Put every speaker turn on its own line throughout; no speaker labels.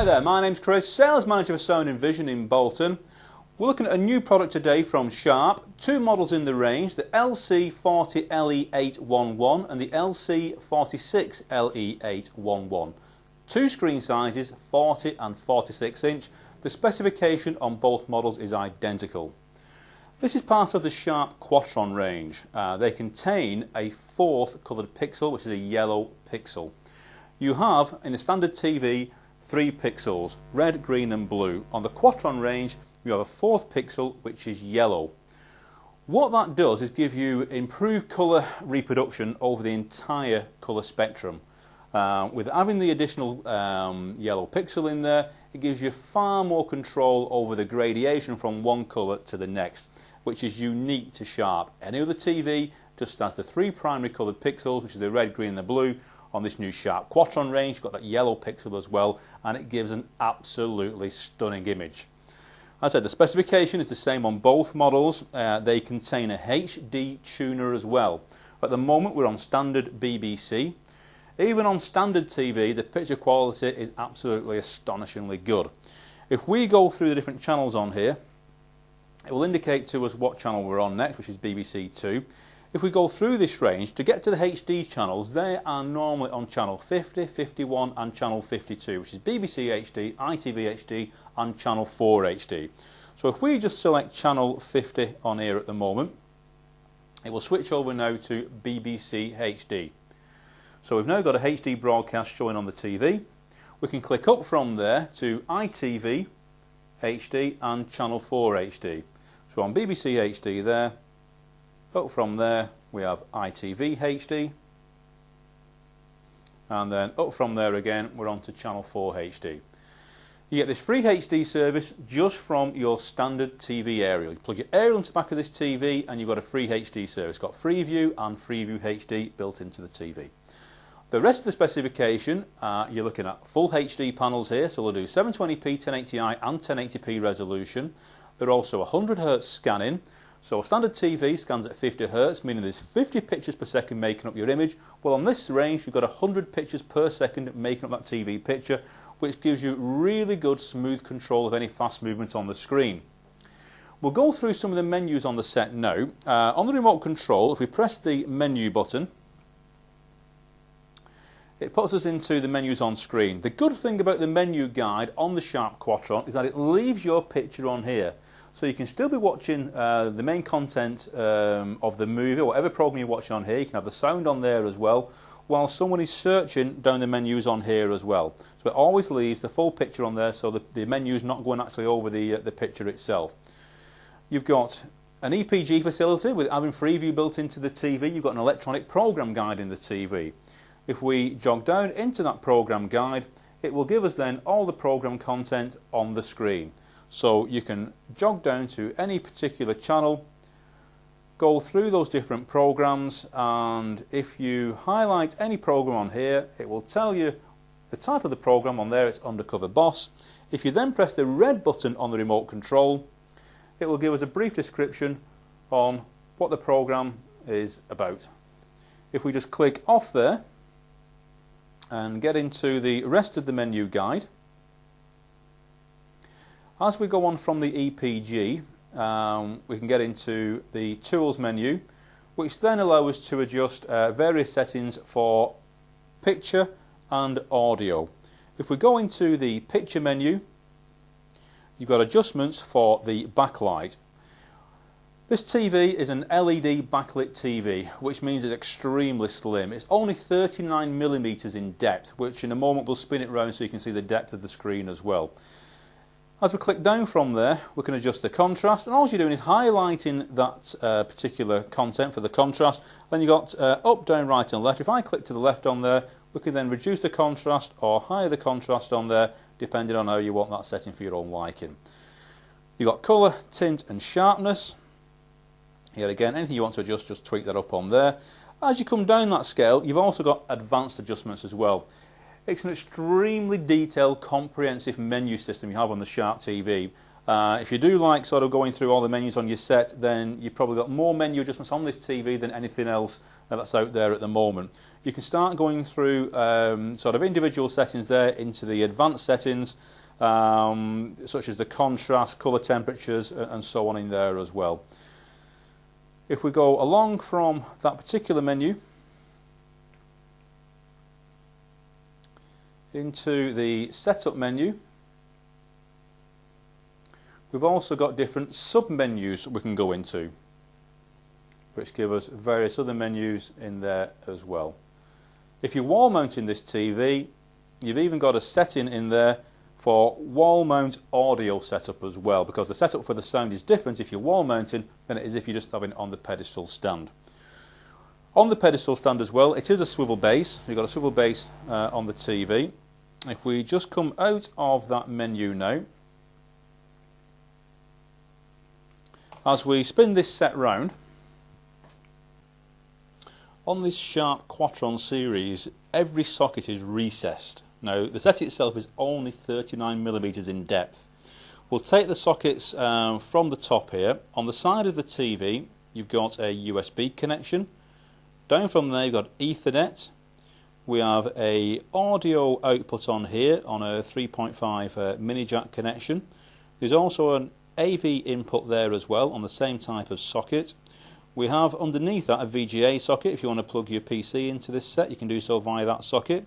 Hi there, my name's Chris, Sales Manager for Sound and Vision in Bolton. We're looking at a new product today from Sharp. Two models in the range, the LC40LE811 and the LC40LE811. Two screen sizes, 40 and 46 inch. The specification on both models is identical. This is part of the Sharp Quattron range. They contain a fourth coloured pixel, which is a yellow pixel. You have, in a standard TV, 3 pixels, red, green and blue. On the Quattron range, you have a fourth pixel, which is yellow. What that does is give you improved colour reproduction over the entire colour spectrum. With having the additional yellow pixel in there, it gives you far more control over the gradation from one colour to the next, which is unique to Sharp. Any other TV just has the 3 primary coloured pixels, which is the red, green and the blue. On this new Sharp Quattron range, you've got that yellow pixel as well, and it gives an absolutely stunning image. As I said, the specification is the same on both models. They contain a HD tuner as well. At the moment we're on standard BBC. Even on standard TV, the picture quality is absolutely astonishingly good. If we go through the different channels on here, it will indicate to us what channel we're on next, which is BBC 2. If we go through this range, to get to the HD channels, they are normally on channel 50, 51 and channel 52, which is BBC HD, ITV HD and channel 4 HD. So if we just select channel 50 on here at the moment, it will switch over now to BBC HD. So we've now got a HD broadcast showing on the TV. We can click up from there to ITV HD and channel 4 HD. So on BBC HD there, up from there we have ITV HD, and then up from there again we're on to channel 4 HD. You get this free HD service just from your standard TV aerial. You plug your aerial into the back of this TV and you've got a free HD service. It's got Freeview and Freeview HD built into the TV. The rest of the specification, you're looking at full HD panels here, so they'll do 720p, 1080i and 1080p resolution. They're also 100Hz scanning. So a standard TV scans at 50 Hz, meaning there's 50 pictures per second making up your image. Well, on this range, you've got 100 pictures per second making up that TV picture, which gives you really good smooth control of any fast movement on the screen. We'll go through some of the menus on the set now. On the remote control, if we press the menu button, it puts us into the menus on screen. The good thing about the menu guide on the Sharp Quattron is that it leaves your picture on here. So you can still be watching the main content of the movie, or whatever program you're watching on here. You can have the sound on there as well, while someone is searching down the menus on here as well. So it always leaves the full picture on there, so the menu's not going actually over the picture itself. You've got an EPG facility with having Freeview built into the TV. You've got an electronic program guide in the TV. If we jog down into that program guide, it will give us then all the program content on the screen. So you can jog down to any particular channel, go through those different programs, and if you highlight any program on here, it will tell you the title of the program on there. It's Undercover Boss. If you then press the red button on the remote control, it will give us a brief description on what the program is about. If we just click off there and get into the rest of the menu guide, as we go on from the EPG, we can get into the Tools menu, which then allows us to adjust various settings for picture and audio. If we go into the Picture menu, you've got adjustments for the backlight. This TV is an LED backlit TV, which means it's extremely slim. It's only 39mm in depth, which in a moment we'll spin it round so you can see the depth of the screen as well. As we click down from there, we can adjust the contrast, and all you're doing is highlighting that particular content for the contrast. Then you've got up, down, right and left. If I click to the left on there, we can then reduce the contrast or higher the contrast on there, depending on how you want that setting for your own liking. You've got colour, tint and sharpness. Here again, anything you want to adjust, just tweak that up on there. As you come down that scale, you've also got advanced adjustments as well. It's an extremely detailed, comprehensive menu system you have on the Sharp TV. If you do like sort of going through all the menus on your set, then you've probably got more menu adjustments on this TV than anything else that's out there at the moment. You can start going through sort of individual settings there into the advanced settings, such as the contrast, colour temperatures and so on in there as well. If we go along from that particular menu into the setup menu, we've also got different sub-menus we can go into, which give us various other menus in there as well. If you're wall mounting this TV, you've even got a setting in there for wall mount audio setup as well, because the setup for the sound is different if you're wall mounting than it is if you're just having it on the pedestal stand. On the pedestal stand as well, it is a swivel base. You've got a swivel base on the TV. If we just come out of that menu now, as we spin this set round, on this Sharp Quattron series, every socket is recessed. Now, the set itself is only 39mm in depth. We'll take the sockets from the top here. On the side of the TV, you've got a USB connection. Down from there, you've got Ethernet. We have a audio output on here on a 3.5 mini jack connection. There's also an AV input there as well on the same type of socket. We have underneath that a VGA socket. If you want to plug your PC into this set, you can do so via that socket.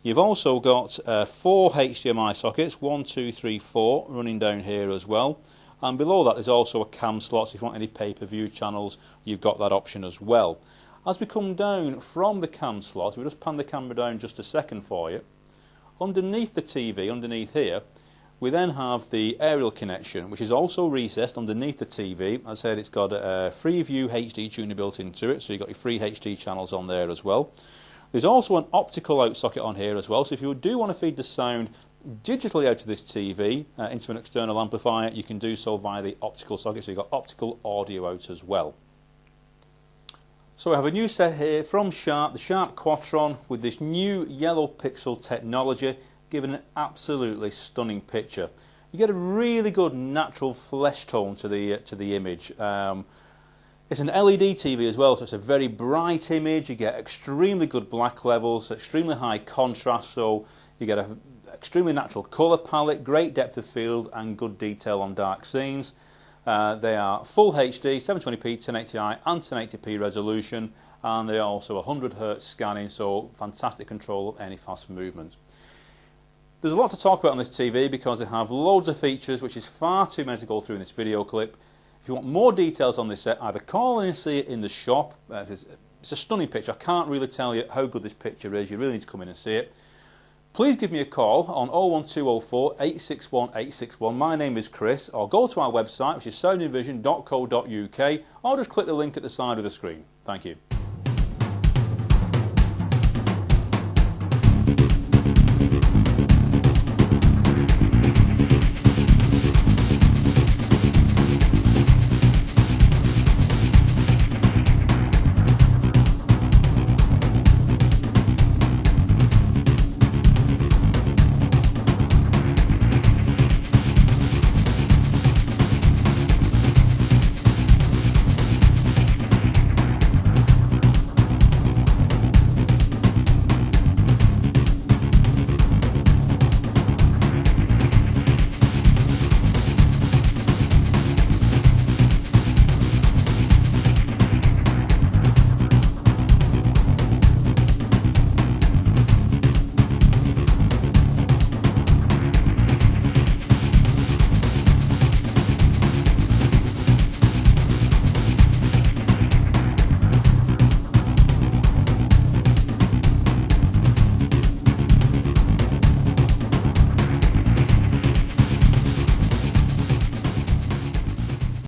You've also got 4 HDMI sockets, 1, 2, 3, 4, running down here as well. And below that there's also a cam slot, so if you want any pay-per-view channels, you've got that option as well. As we come down from the cam slot, we'll just pan the camera down just a second for you. Underneath the TV, underneath here, we then have the aerial connection, which is also recessed underneath the TV. As I said, it's got a Freeview HD tuner built into it, so you've got your free HD channels on there as well. There's also an optical out socket on here as well, so if you do want to feed the sound digitally out of this TV into an external amplifier, you can do so via the optical socket, so you've got optical audio out as well. So we have a new set here from Sharp, the Sharp Quattron, with this new yellow pixel technology, giving an absolutely stunning picture. You get a really good natural flesh tone to the image. It's an LED TV as well, so it's a very bright image. You get extremely good black levels, extremely high contrast, so you get an extremely natural colour palette, great depth of field and good detail on dark scenes. They are full HD, 720p, 1080i and 1080p resolution, and they are also 100Hz scanning, so fantastic control of any fast movement. There's a lot to talk about on this TV because they have loads of features, which is far too many to go through in this video clip. If you want more details on this set, either call in and see it in the shop. It's a stunning picture. I can't really tell you how good this picture is. You really need to come in and see it. Please give me a call on 01204 861 861. My name is Chris, or go to our website, which is soundinvision.co.uk, or just click the link at the side of the screen. Thank you.